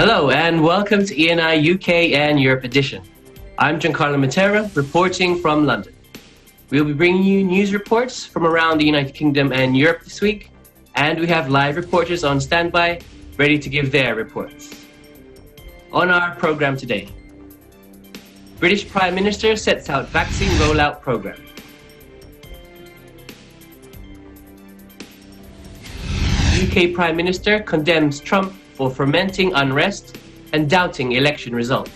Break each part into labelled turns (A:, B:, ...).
A: Hello and welcome to ENI UK and Europe edition. I'm Giancarlo Matera, reporting from London. We'll be bringing you news reports from around the United Kingdom and Europe this week, and we have live reporters on standby, ready to give their reports. On our program today, British Prime Minister sets out vaccine rollout program. UK Prime Minister condemns Trump for fermenting unrest and doubting election results.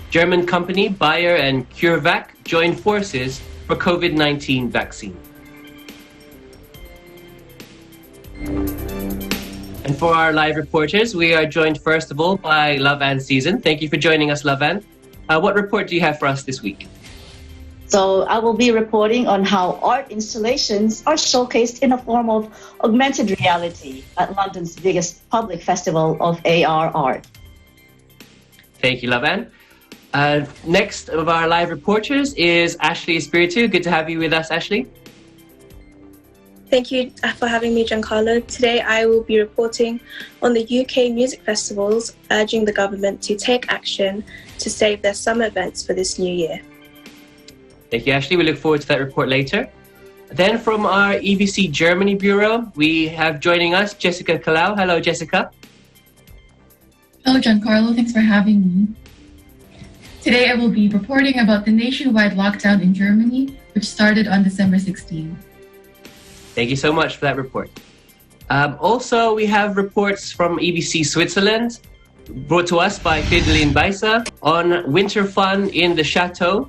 A: German company Bayer and CureVac join forces for COVID-19 vaccine. And for our live reporters, we are joined first of all by Love-Anne Season. Thank you for joining us, Love-Anne. What report do you have for us this week?
B: So I will be reporting on how art installations are showcased in a form of augmented reality at London's biggest public festival of AR art.
A: Thank you, Love-Anne. Next of our live reporters is Ashley Espiritu. Good to have you with us, Ashley.
C: Thank you for having me, Giancarlo. Today I will be reporting on the UK music festivals urging the government to take action to save their summer events for this new year.
A: Thank you, Ashley. We look forward to that report later. Then from our EBC Germany Bureau, we have joining us Jessica Kalau. Hello, Jessica.
D: Hello, Giancarlo. Thanks for having me. Today I will be reporting about the nationwide lockdown in Germany, which started on December 16.
A: Thank you so much for that report. Also, we have reports from EBC Switzerland, brought to us by Fideline Baisa on winter fun in the Château.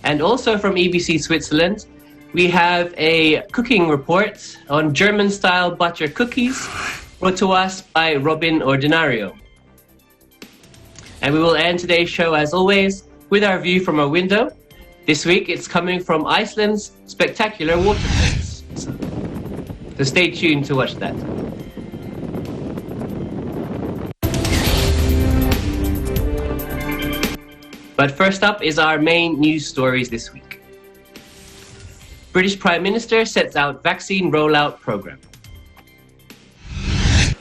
A: And also from EBC Switzerland, we have a cooking report on German-style butter cookies, brought to us by Robin Ordinario. And we will end today's show, as always, with our view from a window. This week, it's coming from Iceland's spectacular waterfalls. So stay tuned to watch that. But first up is our main news stories this week. British Prime Minister sets out vaccine rollout program.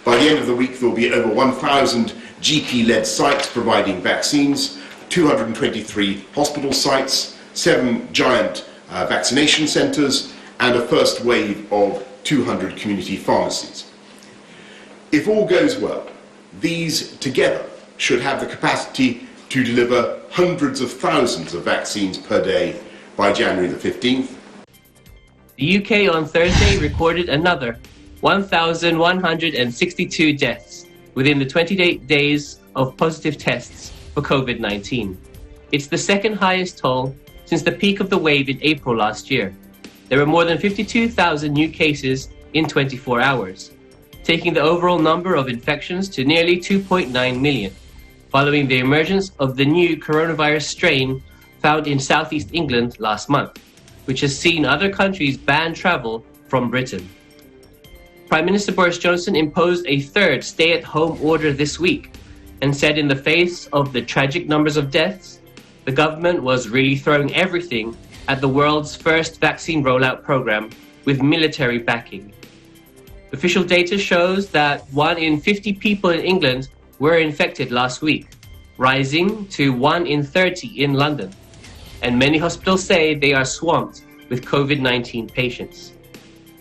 E: By the end of the week, there will be over 1,000 GP-led sites providing vaccines, 223 hospital sites, 7 giant vaccination centres, and a first wave of 200 community pharmacies. If all goes well, these together should have the capacity to deliver hundreds of thousands of vaccines per day by January the 15th.
A: The UK on Thursday recorded another 1,162 deaths within the 28 days of positive tests for COVID-19. It's the second highest toll since the peak of the wave in April last year. There were more than 52,000 new cases in 24 hours, taking the overall number of infections to nearly 2.9 million. Following the emergence of the new coronavirus strain found in southeast England last month, which has seen other countries ban travel from Britain. Prime Minister Boris Johnson imposed a third stay-at-home order this week and said in the face of the tragic numbers of deaths, the government was really throwing everything at the world's first vaccine rollout program with military backing. Official data shows that 1 in 50 people in England were infected last week, rising to 1 in 30 in London. And many hospitals say they are swamped with COVID-19 patients.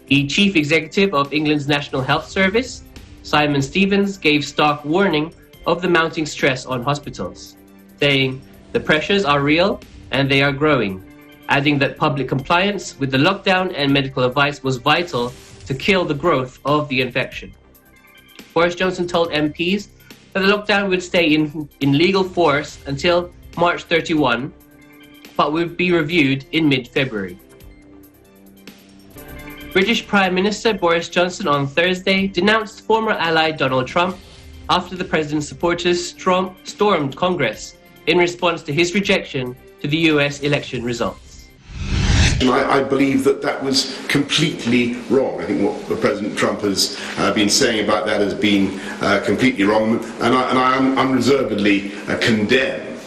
A: The Chief Executive of England's National Health Service, Simon Stevens, gave stark warning of the mounting stress on hospitals, saying the pressures are real and they are growing, adding that public compliance with the lockdown and medical advice was vital to kill the growth of the infection. Boris Johnson told MPs that the lockdown would stay in legal force until March 31, but would be reviewed in mid-February. British Prime Minister Boris Johnson on Thursday denounced former ally Donald Trump after the president's supporters stormed Congress in response to his rejection to the US election results.
E: I believe that was completely wrong. I think what President Trump has been saying about that has been completely wrong, and I unreservedly condemn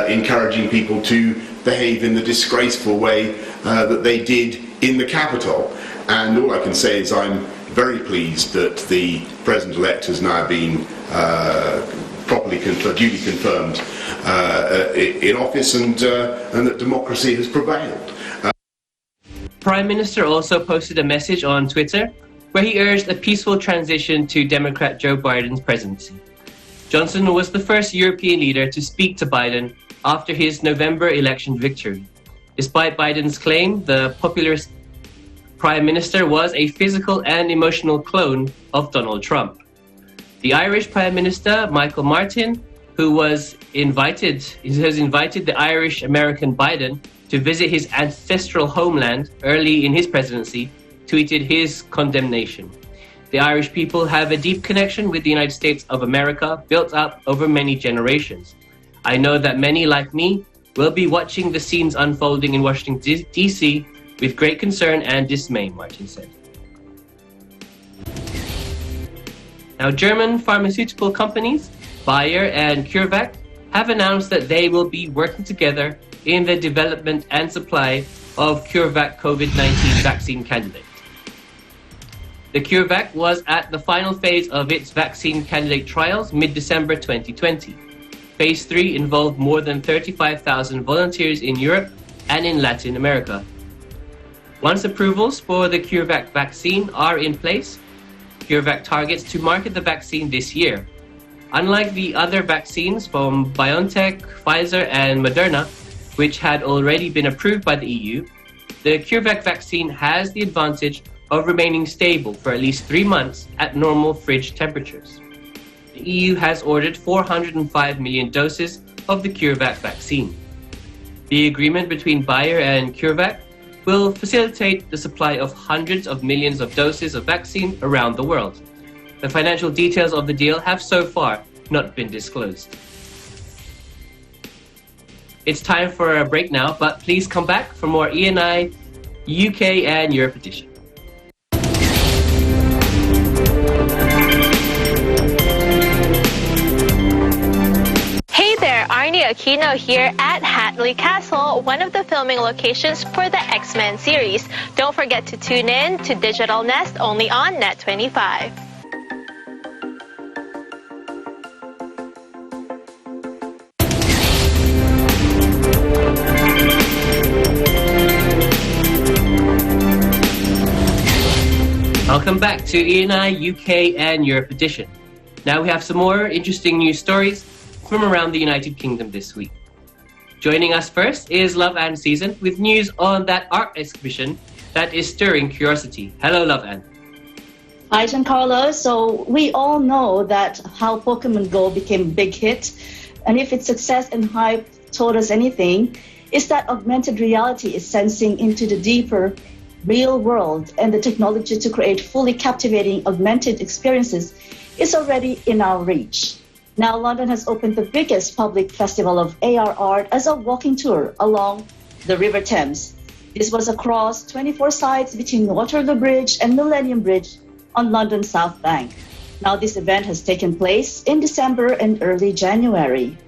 E: encouraging people to behave in the disgraceful way that they did in the Capitol. And all I can say is I'm very pleased that the President-elect has now been duly confirmed in office, and that democracy has prevailed.
A: Prime Minister also posted a message on Twitter where he urged a peaceful transition to Democrat Joe Biden's presidency. Johnson was the first European leader to speak to Biden after his November election victory. Despite Biden's claim, the populist Prime Minister was a physical and emotional clone of Donald Trump. The Irish Prime Minister, Michael Martin, who has invited the Irish-American Biden to visit his ancestral homeland early in his presidency, tweeted his condemnation. The Irish people have a deep connection with the United States of America, built up over many generations. I know that many, like me, will be watching the scenes unfolding in Washington, D.C. with great concern and dismay, Martin said. Now, German pharmaceutical companies, Bayer and CureVac, have announced that they will be working together in the development and supply of CureVac COVID-19 vaccine candidate. The CureVac was at the final phase of its vaccine candidate trials mid-December 2020. Phase 3 involved more than 35,000 volunteers in Europe and in Latin America. Once approvals for the CureVac vaccine are in place, CureVac targets to market the vaccine this year. Unlike the other vaccines from BioNTech, Pfizer, and Moderna, which had already been approved by the EU, the CureVac vaccine has the advantage of remaining stable for at least 3 months at normal fridge temperatures. The EU has ordered 405 million doses of the CureVac vaccine. The agreement between Bayer and CureVac will facilitate the supply of hundreds of millions of doses of vaccine around the world. The financial details of the deal have so far not been disclosed. It's time for a break now, but please come back for more ENI UK and Europe edition.
F: Hey there, Arnie Aquino here at Hatley Castle, one of the filming locations for the X-Men series. Don't forget to tune in to Digital Nest only on Net25.
A: Welcome back to ENI UK and Europe edition. Now we have some more interesting news stories from around the United Kingdom this week. Joining us first is Love Anne Season with news on that art exhibition that is stirring curiosity. Hello, Love Anne.
B: Hi, Giancarlo. So we all know that how Pokemon Go became a big hit, and if its success and hype told us anything, is that augmented reality is sensing into the deeper real world, and the technology to create fully captivating augmented experiences is already in our reach. Now, London has opened the biggest public festival of AR art as a walking tour along the River Thames. This was across 24 sites between Waterloo Bridge and Millennium Bridge on London's South Bank. Now, this event has taken place in December and early January.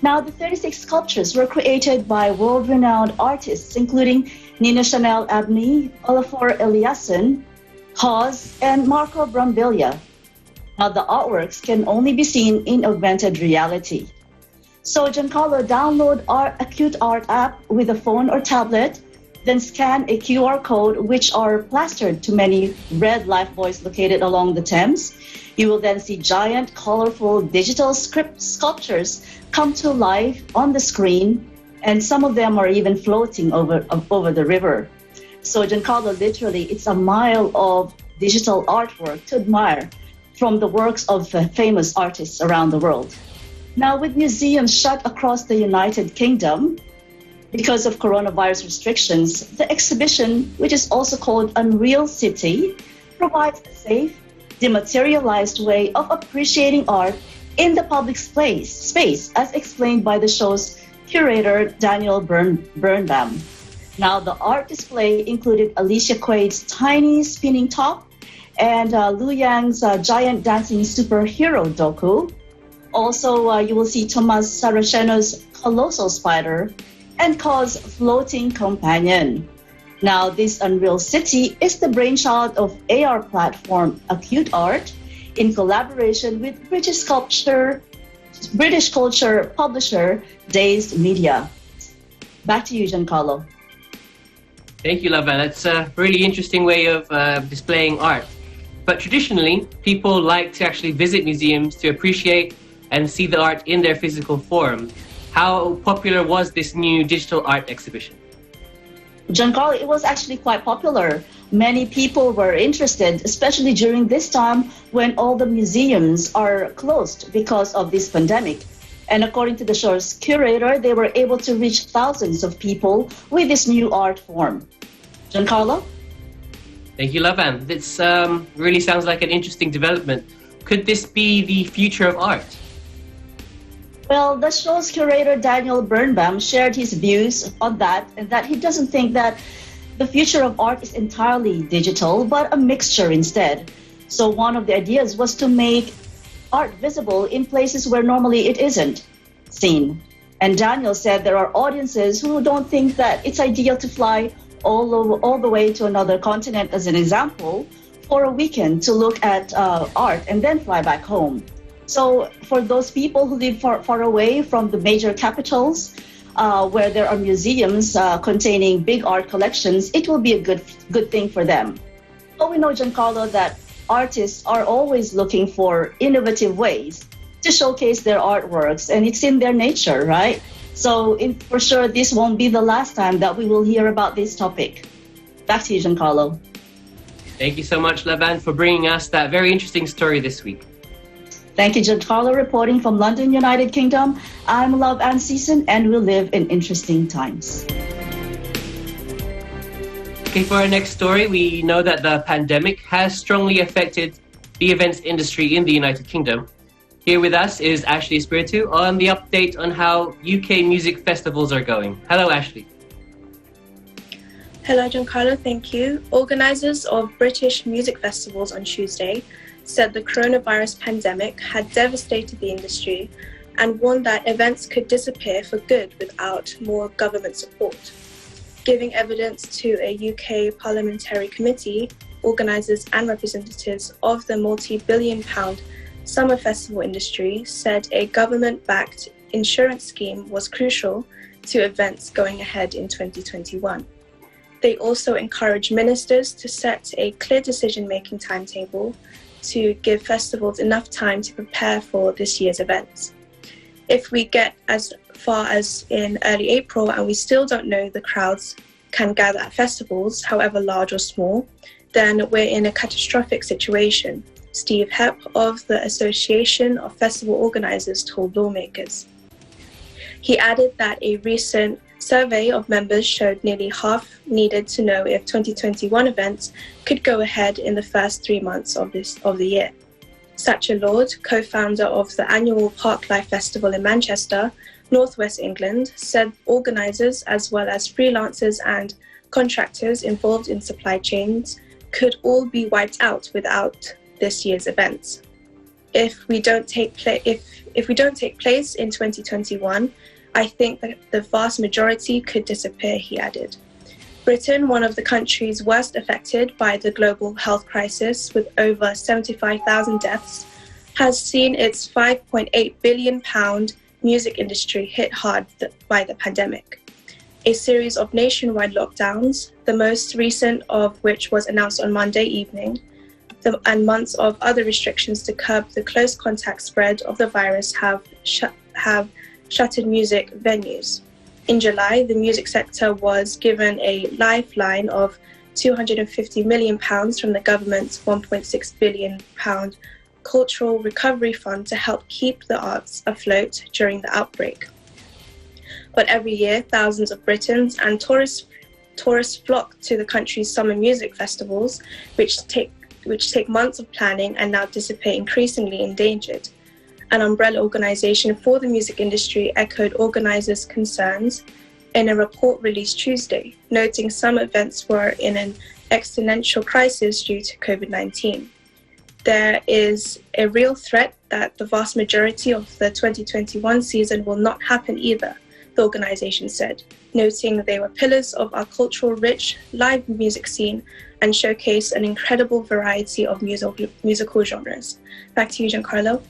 B: Now, the 36 sculptures were created by world-renowned artists, including Nina Chanel Abney, Olafur Eliasson, Hawes, and Marco Brambilla. Now, the artworks can only be seen in augmented reality. So, Giancarlo, download our Acute Art app with a phone or tablet, then scan a QR code, which are plastered to many red lifebuoys located along the Thames. You will then see giant, colorful digital sculptures come to life on the screen, and some of them are even floating over the river. So, Giancarlo, literally, it's a mile of digital artwork to admire from the works of famous artists around the world. Now, with museums shut across the United Kingdom because of coronavirus restrictions, the exhibition, which is also called Unreal City, provides a safe, dematerialized way of appreciating art in the public space, as explained by the show's curator, Daniel Birnbaum. Now, the art display included Alicia Quaid's tiny spinning top and Liu Yang's giant dancing superhero doku. Also, you will see Tomas Saraceno's colossal spider and Ka's floating companion. Now, this Unreal City is the brainchild of AR platform Acute Art in collaboration with British culture publisher Dazed Media. Back to you, Giancarlo.
A: Thank you, Lavan. That's a really interesting way of displaying art. But traditionally, people like to actually visit museums to appreciate and see the art in their physical form. How popular was this new digital art exhibition?
B: Giancarlo, it was actually quite popular. Many people were interested, especially during this time when all the museums are closed because of this pandemic. And according to the show's curator, they were able to reach thousands of people with this new art form. Giancarlo?
A: Thank you, Lavan. This really sounds like an interesting development. Could this be the future of art?
B: Well, the show's curator, Daniel Birnbaum, shared his views on that, and that he doesn't think that the future of art is entirely digital, but a mixture instead. So one of the ideas was to make art visible in places where normally it isn't seen. And Daniel said there are audiences who don't think that it's ideal to fly all the way to another continent, as an example, for a weekend to look at art and then fly back home. So for those people who live far away from the major capitals, where there are museums containing big art collections, it will be a good thing for them. But we know, Giancarlo, that artists are always looking for innovative ways to showcase their artworks, and it's in their nature, right? So for sure, this won't be the last time that we will hear about this topic. Back to you, Giancarlo.
A: Thank you so much, Lavan, for bringing us that very interesting story this week.
B: Thank you, Giancarlo, reporting from London, United Kingdom. I'm Love Ann Season, and we live in interesting times.
A: Okay, for our next story, we know that the pandemic has strongly affected the events industry in the United Kingdom. Here with us is Ashley Espiritu on the update on how UK music festivals are going. Hello, Ashley.
C: Hello, Giancarlo, thank you. Organisers of British music festivals on Tuesday said the coronavirus pandemic had devastated the industry and warned that events could disappear for good without more government support. Giving evidence to a UK parliamentary committee, organisers and representatives of the multi-billion-pound summer festival industry said a government-backed insurance scheme was crucial to events going ahead in 2021. They also encouraged ministers to set a clear decision-making timetable to give festivals enough time to prepare for this year's events. If we get as far as in early April and we still don't know the crowds can gather at festivals, however large or small, then we're in a catastrophic situation, Steve Hepp of the Association of Festival Organisers told lawmakers. He added that a recent survey of members showed nearly half needed to know if 2021 events could go ahead in the first 3 months of the year. Sacha Lord, co-founder of the annual Parklife Festival in Manchester, Northwest England, said organisers as well as freelancers and contractors involved in supply chains could all be wiped out without this year's events. If we don't take place in 2021, I think that the vast majority could disappear, he added. Britain, one of the countries worst affected by the global health crisis with over 75,000 deaths, has seen its £5.8 billion music industry hit hard by the pandemic. A series of nationwide lockdowns, the most recent of which was announced on Monday evening, and months of other restrictions to curb the close contact spread of the virus have shuttered music venues. In July, the music sector was given a lifeline of £250 million from the government's £1.6 billion Cultural Recovery Fund to help keep the arts afloat during the outbreak. But every year, thousands of Britons and tourists flock to the country's summer music festivals, which take months of planning and now dissipate increasingly endangered. An umbrella organisation for the music industry echoed organisers' concerns in a report released Tuesday, noting some events were in an existential crisis due to COVID-19. There is a real threat that the vast majority of the 2021 season will not happen either, the organisation said, noting that they were pillars of our cultural-rich live music scene and showcase an incredible variety of musical genres. Back to you, Giancarlo.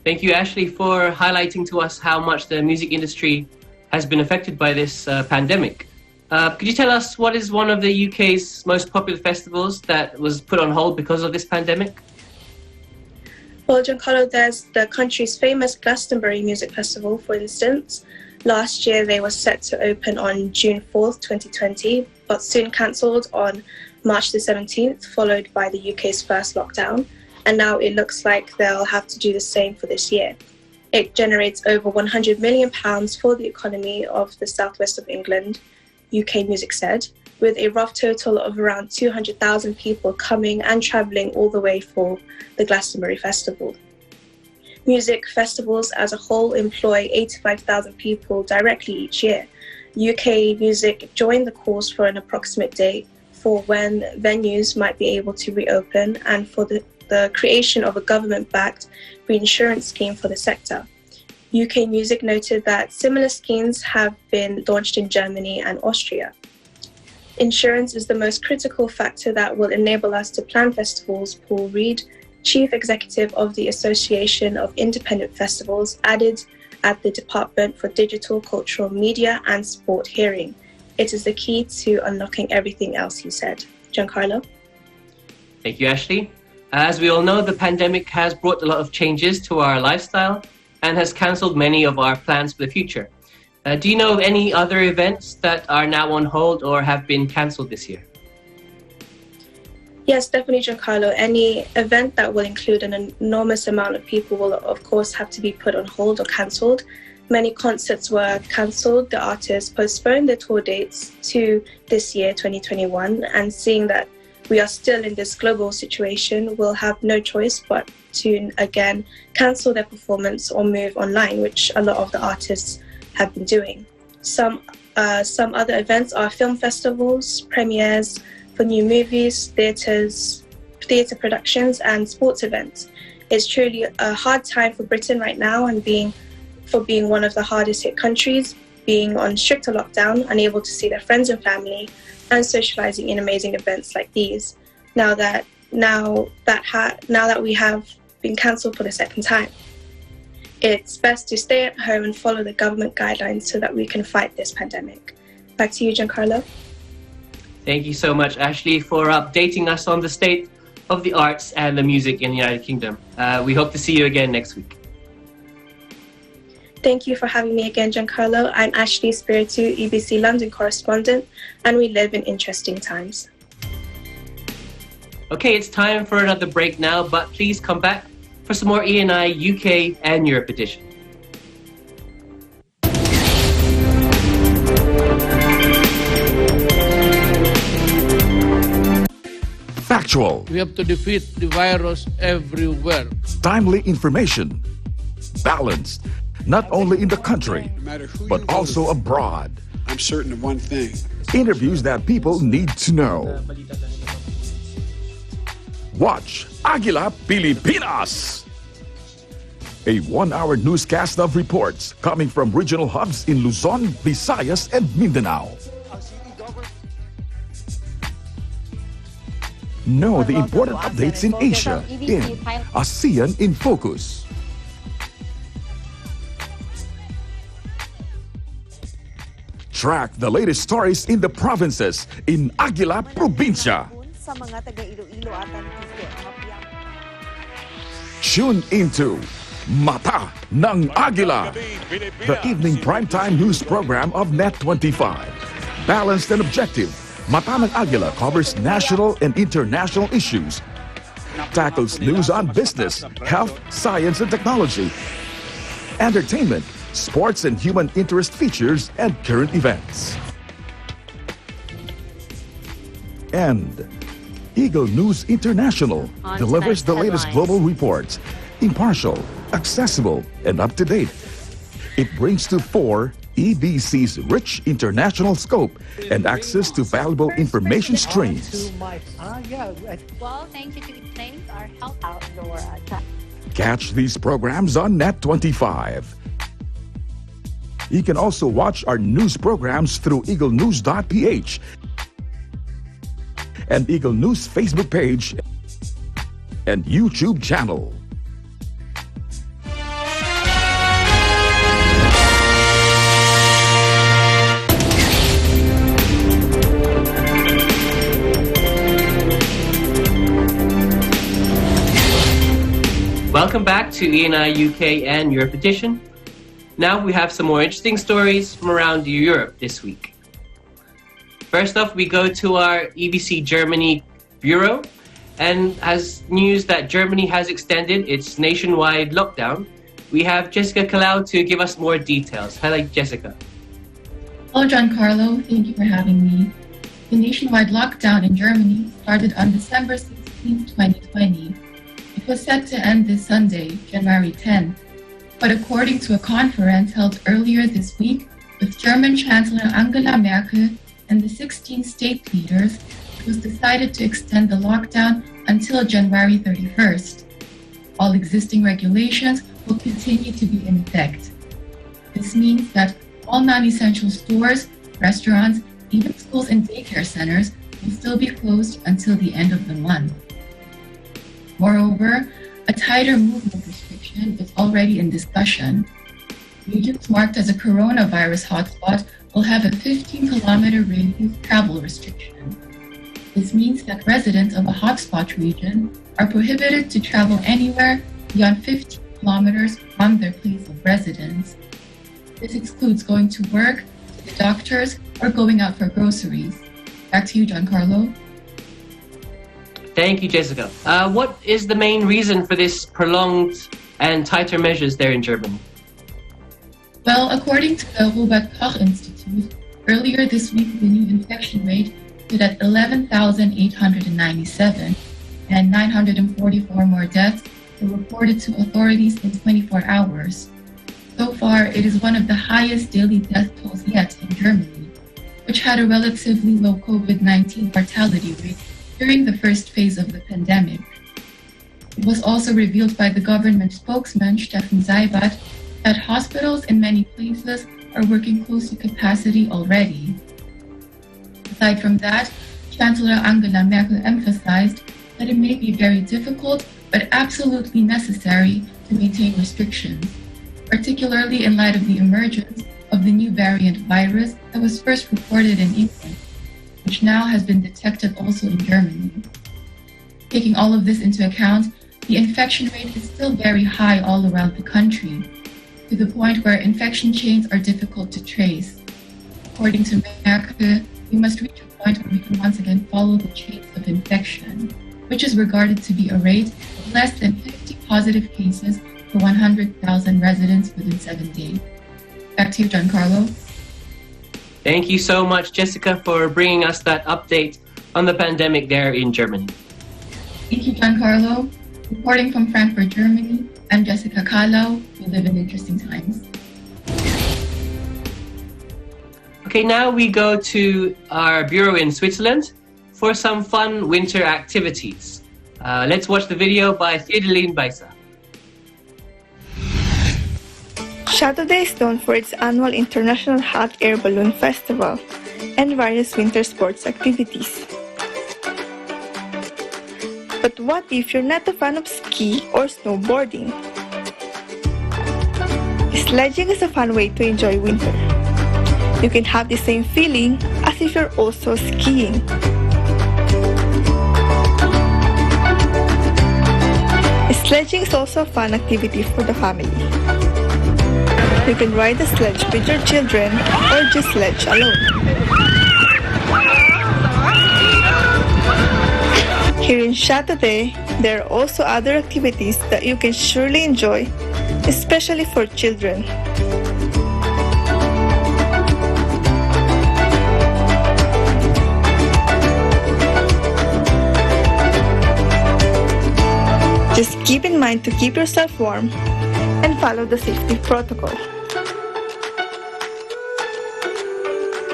A: Thank you, Ashley, for highlighting to us how much the music industry has been affected by this pandemic. Could you tell us what is one of the UK's most popular festivals that was put on hold because of this pandemic?
C: Well, Giancarlo, there's the country's famous Glastonbury Music Festival, for instance. Last year, they were set to open on June 4th, 2020, but soon cancelled on March the 17th, followed by the UK's first lockdown. And now it looks like they'll have to do the same for this year. It generates over £100 million for the economy of the southwest of England, UK Music said, with a rough total of around 200,000 people coming and travelling all the way for the Glastonbury Festival. Music festivals as a whole employ 85,000 people directly each year. UK Music joined the cause for an approximate date for when venues might be able to reopen and for the creation of a government-backed reinsurance scheme for the sector. UK Music noted that similar schemes have been launched in Germany and Austria. Insurance is the most critical factor that will enable us to plan festivals, Paul Reed, Chief Executive of the Association of Independent Festivals, added at the Department for Digital, Cultural Media and Sport hearing. It is the key to unlocking everything else, he said. Giancarlo?
A: Thank you, Ashley. As we all know, the pandemic has brought a lot of changes to our lifestyle and has cancelled many of our plans for the future. Do you know of any other events that are now on hold or have been cancelled this year?
C: Yes, definitely, Giancarlo. Any event that will include an enormous amount of people will, of course, have to be put on hold or cancelled. Many concerts were cancelled. The artists postponed their tour dates to this year, 2021, and seeing that we are still in this global situation, we'll have no choice but to, again, cancel their performance or move online, which a lot of the artists have been doing. Some other events are film festivals, premieres for new movies, theatre productions, and sports events. It's truly a hard time for Britain right now, and being one of the hardest hit countries, being on stricter lockdown, unable to see their friends and family, and socializing in amazing events like these. Now that we have been cancelled for the second time, it's best to stay at home and follow the government guidelines so that we can fight this pandemic. Back to you, Giancarlo.
A: Thank you so much, Ashley, for updating us on the state of the arts and the music in the United Kingdom. We hope to see you again next week.
C: Thank you for having me again, Giancarlo. I'm Ashley Spiritu, EBC London correspondent, and we live in interesting times.
A: Okay, it's time for another break now, but please come back for some more E&I UK and Europe edition.
G: Factual.
H: We have to defeat the virus everywhere.
G: Timely information. Balanced. Not only in the country, but also abroad.
I: I'm certain of one thing.
G: Interviews that people need to know. Watch Aguila Pilipinas! A one-hour newscast of reports coming from regional hubs in Luzon, Visayas, and Mindanao. Know the important updates in Asia in ASEAN in Focus. Track the latest stories in the provinces in Aguila Provincia. Tune into Mata ng Aguila, the evening primetime news program of Net25. Balanced and objective, Mata ng Aguila covers national and international issues, tackles news on business, health, science and technology, entertainment, sports and human interest features, and current events. And Eagle News International delivers the latest global reports, impartial, accessible, and up-to-date. It brings to fore EBC's rich international scope and access to valuable information streams.
J: Well, thank you to Thames, our help outdoor.
G: Catch these programs on Net25. You can also watch our news programs through eaglenews.ph and Eagle News Facebook page and YouTube channel.
A: Welcome back to ENI UK and Europe Edition. Now we have some more interesting stories from around Europe this week. First off, we go to our EBC Germany Bureau and has news that Germany has extended its nationwide lockdown. We have Jessica Kalau to give us more details. Hello, Jessica.
D: Hello, Giancarlo. Thank you for having me. The nationwide lockdown in Germany started on December 16, 2020. It was set to end this Sunday, January 10th. But according to a conference held earlier this week with German Chancellor Angela Merkel and the 16 state leaders, it was decided to extend the lockdown until January 31st. All existing regulations will continue to be in effect. This means that all non-essential stores, restaurants, even schools and daycare centers will still be closed until the end of the month. Moreover, a tighter movement restriction is already in discussion. Regions marked as a coronavirus hotspot will have a 15-kilometer radius travel restriction. This means that residents of a hotspot region are prohibited to travel anywhere beyond 15 kilometers from their place of residence. This excludes going to work, to the doctors, or going out for groceries. Back to you, Giancarlo.
A: Thank you, Jessica. What is the main reason for this prolonged and tighter measures there in Germany?
D: Well, according to the Robert Koch Institute, earlier this week the new infection rate stood at 11,897 and 944 more deaths were reported to authorities in 24 hours. So far, it is one of the highest daily death tolls yet in Germany, which had a relatively low COVID-19 mortality rate during the first phase of the pandemic. It was also revealed by the government spokesman, Steffen Seibert, that hospitals in many places are working close to capacity already. Aside from that, Chancellor Angela Merkel emphasized that it may be very difficult but absolutely necessary to maintain restrictions, particularly in light of the emergence of the new variant virus that was first reported in England, which now has been detected also in Germany. Taking all of this into account, the infection rate is still very high all around the country, to the point where infection chains are difficult to trace. According to Merkel, we must reach a point where we can once again follow the chains of infection, which is regarded to be a rate of less than 50 positive cases per 100,000 residents within 7 days. Back to you, Giancarlo.
A: Thank you so much, Jessica, for bringing us that update on the pandemic there in Germany.
D: Thank you, Giancarlo. Reporting from Frankfurt, Germany, I'm Jessica Kalau. We live in interesting times.
A: Okay, now we go to our bureau in Switzerland for some fun winter activities. Let's watch the video by Fideline Baisa.
I: Château-d'Oex is known for its annual International Hot Air Balloon Festival and various winter sports activities. But what if you're not a fan of ski or snowboarding? Sledging is a fun way to enjoy winter. You can have the same feeling as if you're also skiing. Sledging is also a fun activity for the family. You can ride the sledge with your children or just sledge alone. Here in Château-d'Oex, there are also other activities that you can surely enjoy, especially for children. Just keep in mind to keep yourself warm and follow the safety protocol.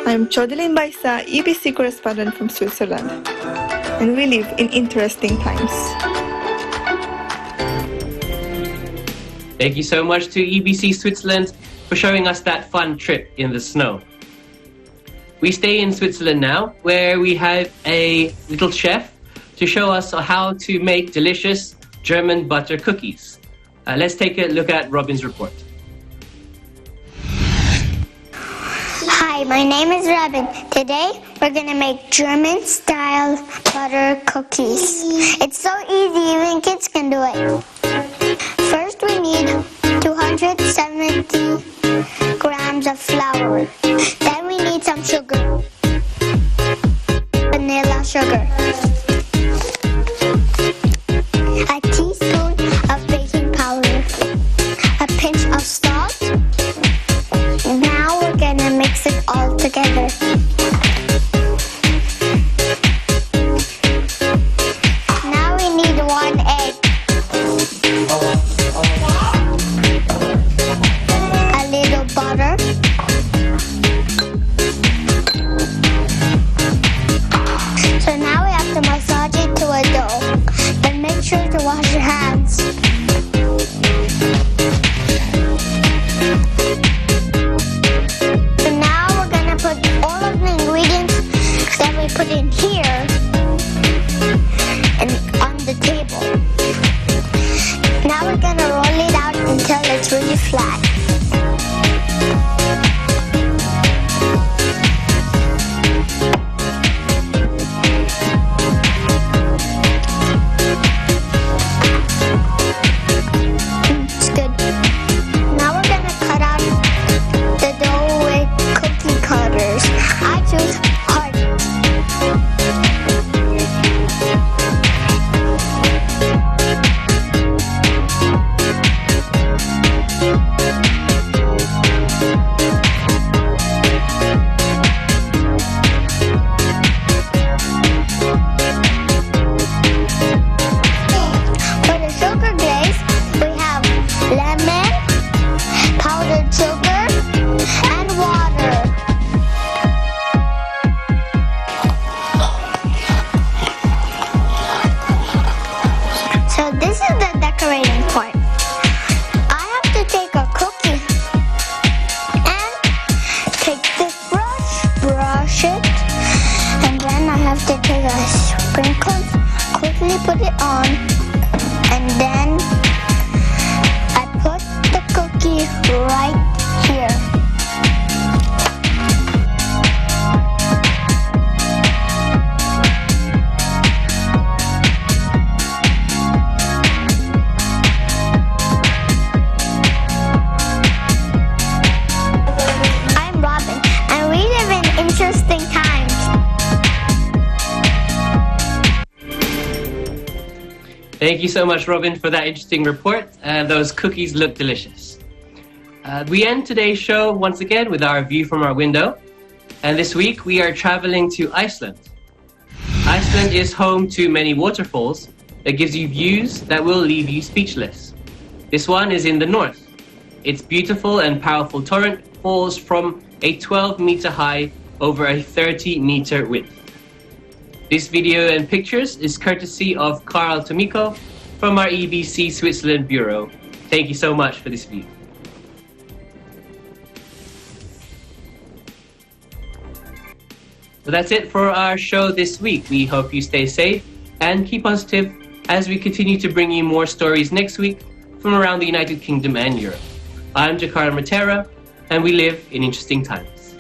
I: I'm Château-d'Oex Baisa, EBC correspondent from Switzerland, and we live in interesting times.
A: Thank you so much to EBC Switzerland for showing us that fun trip in the snow. We stay in Switzerland now, where we have a little chef to show us how to make delicious German butter cookies. Let's take a look at Robin's report.
K: Hi, my name is Robin. Today we're going to make German-style butter cookies. It's so easy, even kids can do it. First we need 270 grams of flour. Then we need some sugar. Vanilla sugar. A teaspoon of baking powder. A pinch of salt. Now we're gonna mix it all together. Now we need 1 egg. A little butter. So now we have to massage it to a dough. But make sure to wash your hands. So now we're gonna put all of the ingredients that we put in here and on the table. Now we're gonna roll it out until it's really flat. It's good. Now we're gonna cut out the dough with cookie cutters. I choose heart. For the sugar glaze, we have lemon, powdered sugar, and water. So this is the decorating part. I have to take a cookie and take this brush it, and then I have to take a sprinkle, quickly put it on, and then I put the cookie right here. I'm Robin, and we live in interesting times.
A: Thank you so much, Robin, for that interesting report. Those cookies look delicious. We end today's show once again with our view from our window. And this week we are traveling to Iceland. Iceland is home to many waterfalls that gives you views that will leave you speechless. This one is in the north. Its beautiful and powerful torrent falls from a 12-meter high over a 30-meter width. This video and pictures is courtesy of Carl Tomiko from our EBC Switzerland Bureau. Thank you so much for this view. So that's it for our show this week. We hope you stay safe and keep positive as we continue to bring you more stories next week from around the United Kingdom and Europe. I'm Jakarta Matera, and we live in interesting times.